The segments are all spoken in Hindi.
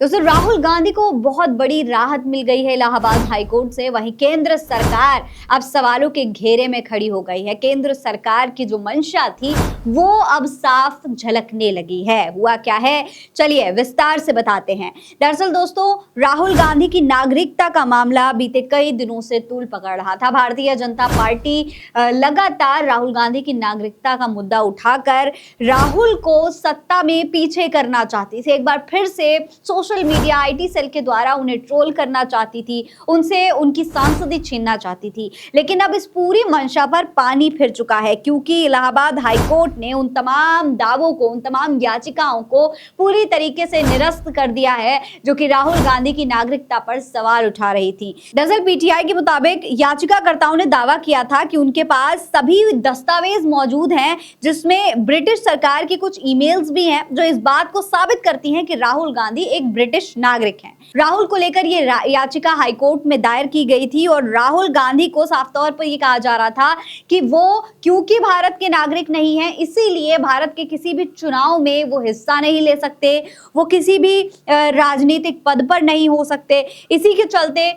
दोस्तों राहुल गांधी को बहुत बड़ी राहत मिल गई है इलाहाबाद हाईकोर्ट से। वहीं केंद्र सरकार अब सवालों के घेरे में खड़ी हो गई है। केंद्र सरकार की जो मंशा थी वो अब साफ झलकने लगी है। हुआ क्या है, चलिए विस्तार से बताते हैं। दरअसल दोस्तों राहुल गांधी की नागरिकता का मामला बीते कई दिनों से तूल पकड़ रहा था। भारतीय जनता पार्टी लगातार राहुल गांधी की नागरिकता का मुद्दा उठाकर राहुल को सत्ता में पीछे करना चाहती थी। एक बार फिर से सोशल मीडिया आईटी सेल के द्वारा उन्हें ट्रोल करना चाहती थी, उनसे उनकी सांसदी छीनना चाहती थी। लेकिन अब इस पूरी मंशा पर पानी फिर चुका है, क्योंकि इलाहाबाद हाईकोर्ट ने उन तमाम दावों को, उन तमाम याचिकाओं को पूरी तरीके से निरस्त कर दिया है जो कि राहुल गांधी की नागरिकता पर सवाल उठा रही थी। दरअसल पीटीआई के मुताबिक याचिकाकर्ताओं ने दावा किया था कि उनके पास सभी दस्तावेज मौजूद हैं, जिसमें ब्रिटिश सरकार की कुछ ईमेल्स भी हैं जो इस बात को साबित करती हैं कि राहुल गांधी एक ब्रिटिश नागरिक हैं। राहुल को लेकर ये याचिका हाईकोर्ट में दायर की गई थी और राहुल गांधी को साफ तौर पर यह कहा जा रहा था कि वो क्योंकि भारत के नागरिक नहीं हैं, इसीलिए भारत के किसी भी चुनाव में वो हिस्सा नहीं ले सकते, वो किसी भी राजनीतिक पद पर नहीं हो सकते। इसी के चलते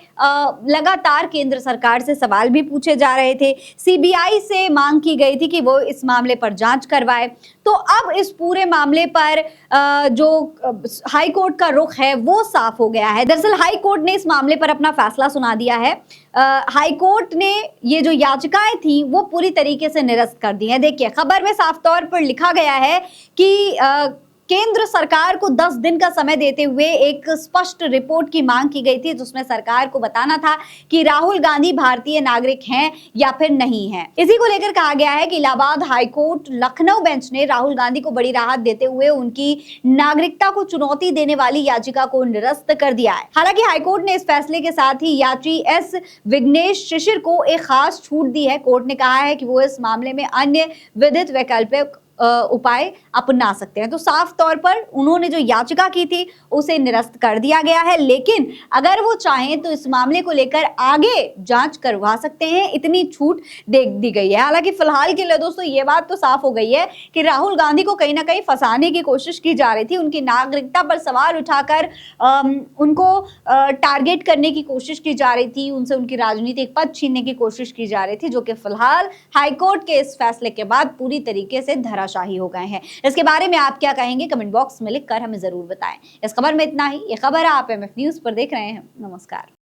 लगातार केंद्र सरकार से सवाल भी पूछे जा रहे थे। सीबीआई से मांग की गई थी कि वो इस मामले पर जांच करवाए। तो अब इस पूरे मामले पर जो हाई कोर्ट का रुख है वो साफ हो गया है। दरअसल हाई कोर्ट ने इस मामले पर अपना फैसला सुना दिया है। हाई कोर्ट ने ये जो याचिकाएं थी वो पूरी तरीके से निरस्त कर दी हैं। देखिए खबर में साफ तौर पर लिखा गया है कि केंद्र सरकार को 10 दिन का समय देते हुए एक स्पष्ट रिपोर्ट की मांग की गई थी, जिसमें सरकार को बताना था कि राहुल गांधी भारतीय नागरिक हैं या फिर नहीं हैं। इसी को लेकर कहा गया है कि इलाहाबाद हाईकोर्ट लखनऊ बेंच ने राहुल गांधी को बड़ी राहत देते हुए उनकी नागरिकता को चुनौती देने वाली याचिका को निरस्त कर दिया है। हालांकि हाईकोर्ट ने इस फैसले के साथ ही यात्री एस विघ्नेश शिशिर को एक खास छूट दी है। कोर्ट ने कहा है कि वो इस मामले में अन्य विधिक वैकल्पिक उपाय अपना सकते हैं। तो साफ तौर पर उन्होंने जो याचिका की थी उसे निरस्त कर दिया गया है, लेकिन अगर वो चाहें तो इस मामले को लेकर आगे जांच करवा सकते हैं, इतनी छूट दे दी गई है। हालांकि फिलहाल के लिए दोस्तों ये बात तो साफ हो गई है कि राहुल गांधी को कहीं ना कहीं फंसाने की कोशिश की जा रही थी। उनकी नागरिकता पर सवाल उठाकर उनको टारगेट करने की कोशिश की जा रही थी, उनसे उनकी राजनीतिक पद छीनने की कोशिश की जा रही थी, जो कि फिलहाल हाईकोर्ट के इस फैसले के बाद पूरी तरीके से शाही हो गए हैं। इसके बारे में आप क्या कहेंगे कमेंट बॉक्स में लिखकर हमें जरूर बताएं। इस खबर में इतना ही। ये खबर आप एमएफ न्यूज पर देख रहे हैं। नमस्कार।